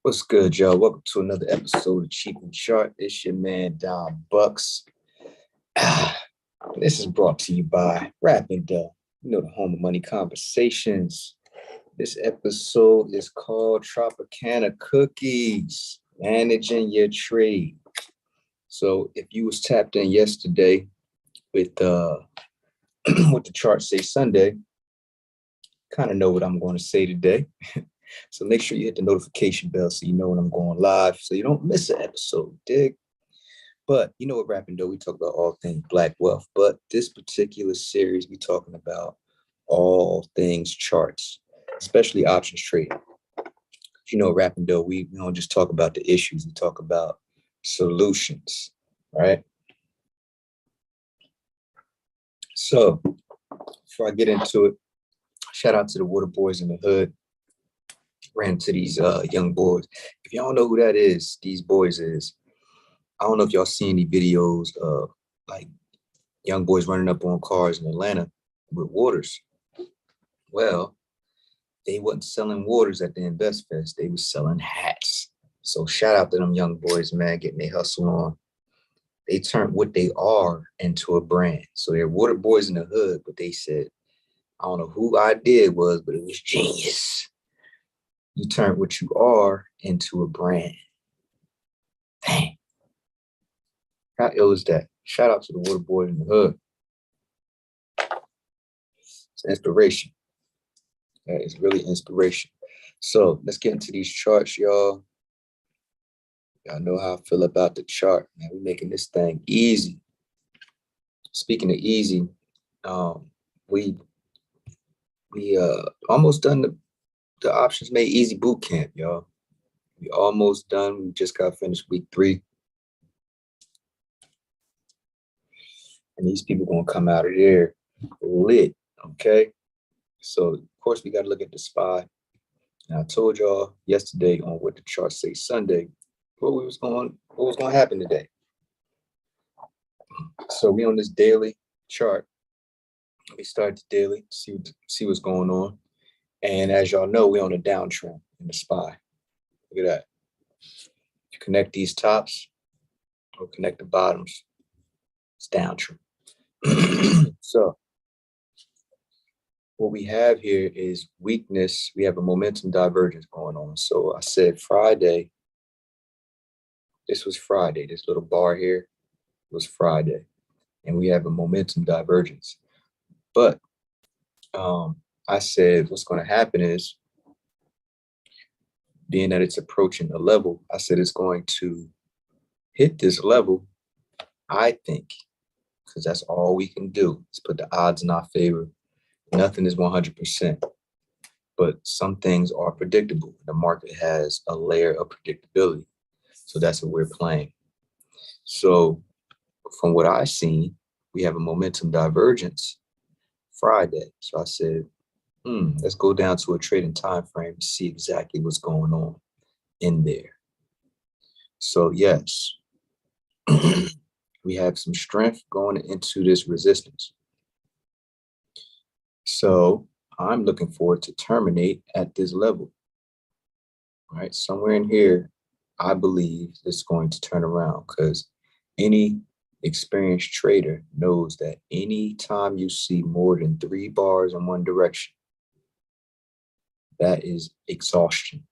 What's good, y'all? Welcome to another episode of Cheap and Chart. It's your man Don Bucks. This is brought to you by Rapping Duh, the home of money conversations. This episode is called Tropicana Cookies, Managing Your Trade. So if you was tapped in yesterday with what the chart say Sunday, kind of know what I'm going to say today. So make sure you hit the notification bell so you know when I'm going live, so you don't miss an episode, dig? But you know what Rapping Dough, we talk about all things Black wealth. But this particular series, we talking about all things charts, especially options trading. You know, Rapping Dough, we don't just talk about the issues, we talk about solutions, right? So before I get into it, shout out to the Water Boys in the Hood. Ran to these young boys. If y'all don't know who that is, these boys is, I don't know if y'all seen any videos of like young boys running up on cars in Atlanta with waters. Well, they wasn't selling waters at the Invest Fest. They was selling hats. So shout out to them young boys, man, getting their hustle on. They turned what they are into a brand. So they're Water Boys in the Hood, but they said, I don't know who idea it was, but it was genius. You turn what you are into a brand. Dang. How ill is that? Shout out to the Water Boys in the Hood. It's inspiration. That is really inspiration. So let's get into these charts, y'all. Y'all know how I feel about the chart, man. We're making this thing easy. Speaking of easy, we almost done the options made easy boot camp, y'all. We almost done. We just got finished week 3. And these people gonna come out of there lit, okay? So of course we gotta look at the SPY. And I told y'all yesterday on what the chart say Sunday, what was gonna happen today. So we on this daily chart. We start the daily, see what's going on. And as y'all know, we're on a downtrend in the SPY. Look at that. If you connect these tops or connect the bottoms, it's downtrend. So what we have here is weakness. We have a momentum divergence going on. So I said Friday, this was Friday. This little bar here was Friday. And we have a momentum divergence. But I said what's going to happen is, being that it's approaching a level, I said it's going to hit this level, I think, because that's all we can do is put the odds in our favor. Nothing is 100%, but some things are predictable. The market has a layer of predictability. So that's what we're playing. So from what I've seen, we have a momentum divergence Friday. So I said, let's go down to a trading time frame to see exactly what's going on in there. So yes, we have some strength going into this resistance. So I'm looking forward to terminate at this level, right? Somewhere in here, I believe it's going to turn around, because any experienced trader knows that anytime you see more than 3 bars in one direction, that is exhaustion,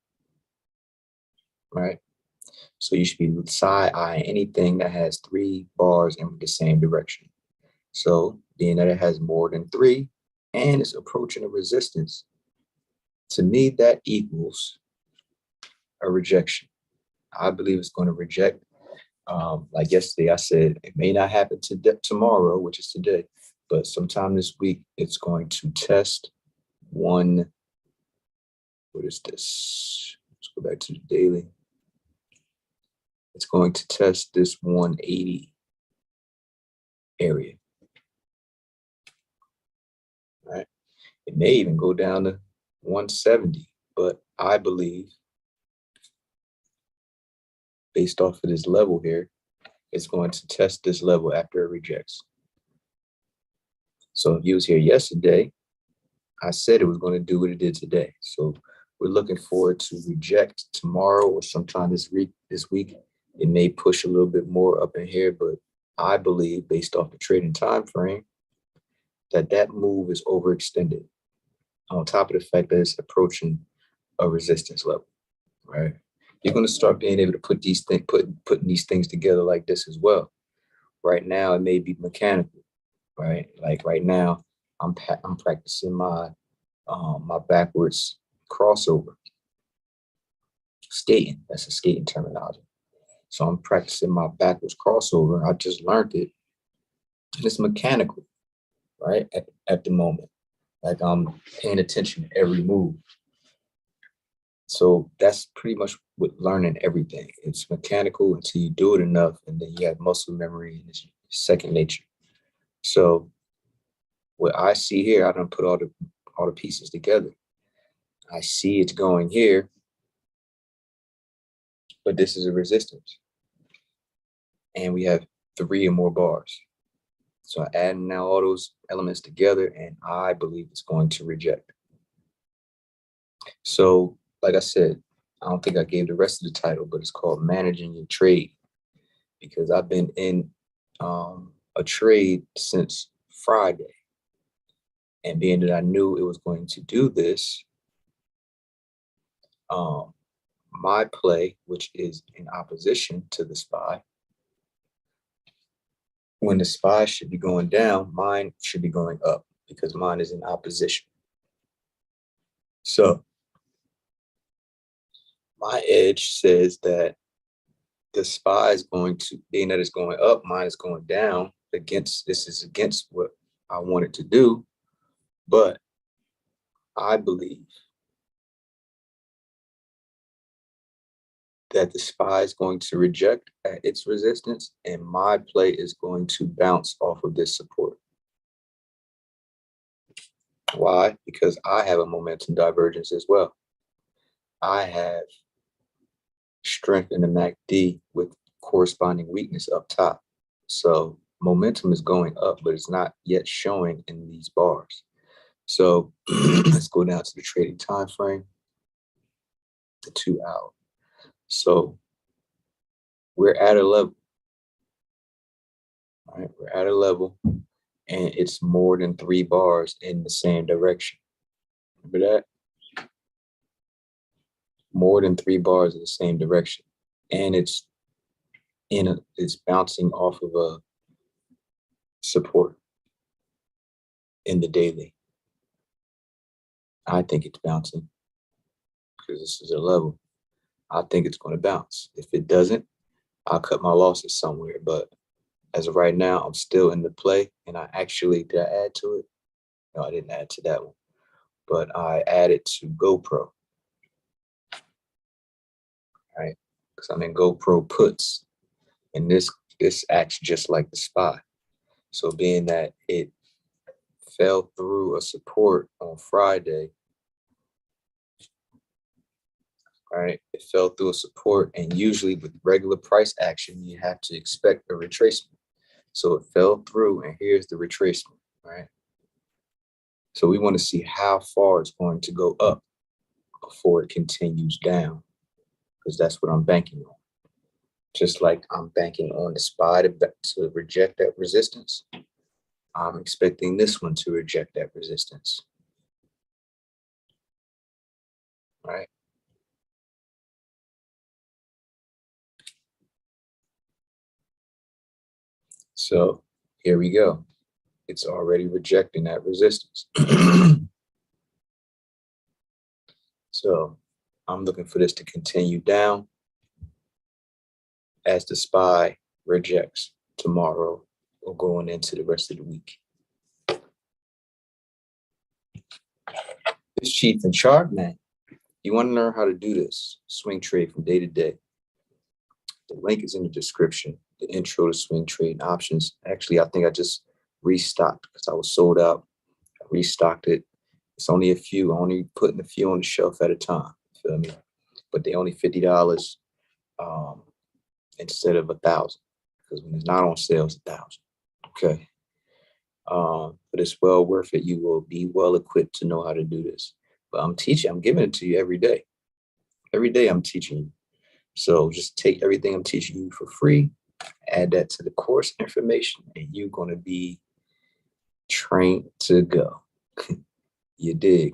right? So you should be side-eyeing anything that has 3 bars in the same direction. So being that it has more than 3 and it's approaching a resistance, to me, that equals a rejection. I believe it's going to reject. Like yesterday, I said, it may not happen tomorrow, which is today, but sometime this week, it's going to test one. What is this? Let's go back to the daily. It's going to test this 180 area. Right? It may even go down to 170, but I believe, based off of this level here, it's going to test this level after it rejects. So if you was here yesterday, I said it was going to do what it did today. So we're looking forward to reject tomorrow or sometime this week. It may push a little bit more up in here, but I believe, based off the trading time frame, that move is overextended. On top of the fact that it's approaching a resistance level, right? You're going to start being able to put these things, putting these things together like this as well. Right now, it may be mechanical, right? Like right now, I'm practicing my my backwards crossover skating. That's a skating terminology. So I'm practicing my backwards crossover. I just learned it, and it's mechanical, right? At the moment, like I'm paying attention to every move. So that's pretty much with learning everything. It's mechanical until you do it enough, and then you have muscle memory, and it's second nature. So what I see here, I don't put all the pieces together. I see it's going here, but this is a resistance, and we have 3 or more bars. So I add now all those elements together, and I believe it's going to reject. So, like I said, I don't think I gave the rest of the title, but it's called Managing Your Trade, because I've been in a trade since Friday. And being that I knew it was going to do this, my play, which is in opposition to the SPY, when the SPY should be going down, mine should be going up because mine is in opposition. So my edge says that the SPY is going to, being that it's going up, mine is going down. This is against what I wanted to do, but I believe that the SPY is going to reject at its resistance, and my play is going to bounce off of this support. Why? Because I have a momentum divergence as well. I have strength in the MACD with corresponding weakness up top. So momentum is going up, but it's not yet showing in these bars. So let's go down to the trading time frame, the 2 hour. So we're at a level, right? We're at a level, and it's more than 3 bars in the same direction. Remember that? More than 3 bars in the same direction, and it's bouncing off of a support in the daily. I think it's bouncing because this is a level. I think it's going to bounce. If it doesn't, I'll cut my losses somewhere. But as of right now, I'm still in the play. And did I add to it? No, I didn't add to that one. But I added to GoPro. Right? Because I'm in GoPro puts. And this acts just like the SPY. So being that it fell through a support on Friday, right? It fell through a support, and usually with regular price action, you have to expect a retracement. So it fell through, and here's the retracement, right? So we want to see how far it's going to go up before it continues down, because that's what I'm banking on. Just like I'm banking on the SPY to reject that resistance, I'm expecting this one to reject that resistance, right? So here we go. It's already rejecting that resistance. So I'm looking for this to continue down as the SPY rejects tomorrow or going into the rest of the week. This Cheef and Chart, man. You want to learn how to do this swing trade from day to day. The link is in the description. The intro to swing trade options. Actually, I think I just restocked because I was sold out. I restocked it. It's only a few. I'm only putting a few on the shelf at a time. Feel me? But they only $50 instead of 1,000. Because when it's not on sale, it's 1,000. Okay. But it's well worth it. You will be well equipped to know how to do this. But I'm teaching, I'm giving it to you every day. Every day I'm teaching you. So just take everything I'm teaching you for free, add that to the course information, and you're going to be trained to go. You dig?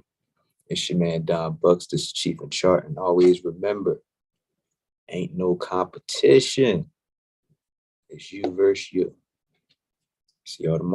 It's your man Don Bucks. This is Chief and Chart. And always remember, ain't no competition. It's you versus you. See y'all tomorrow.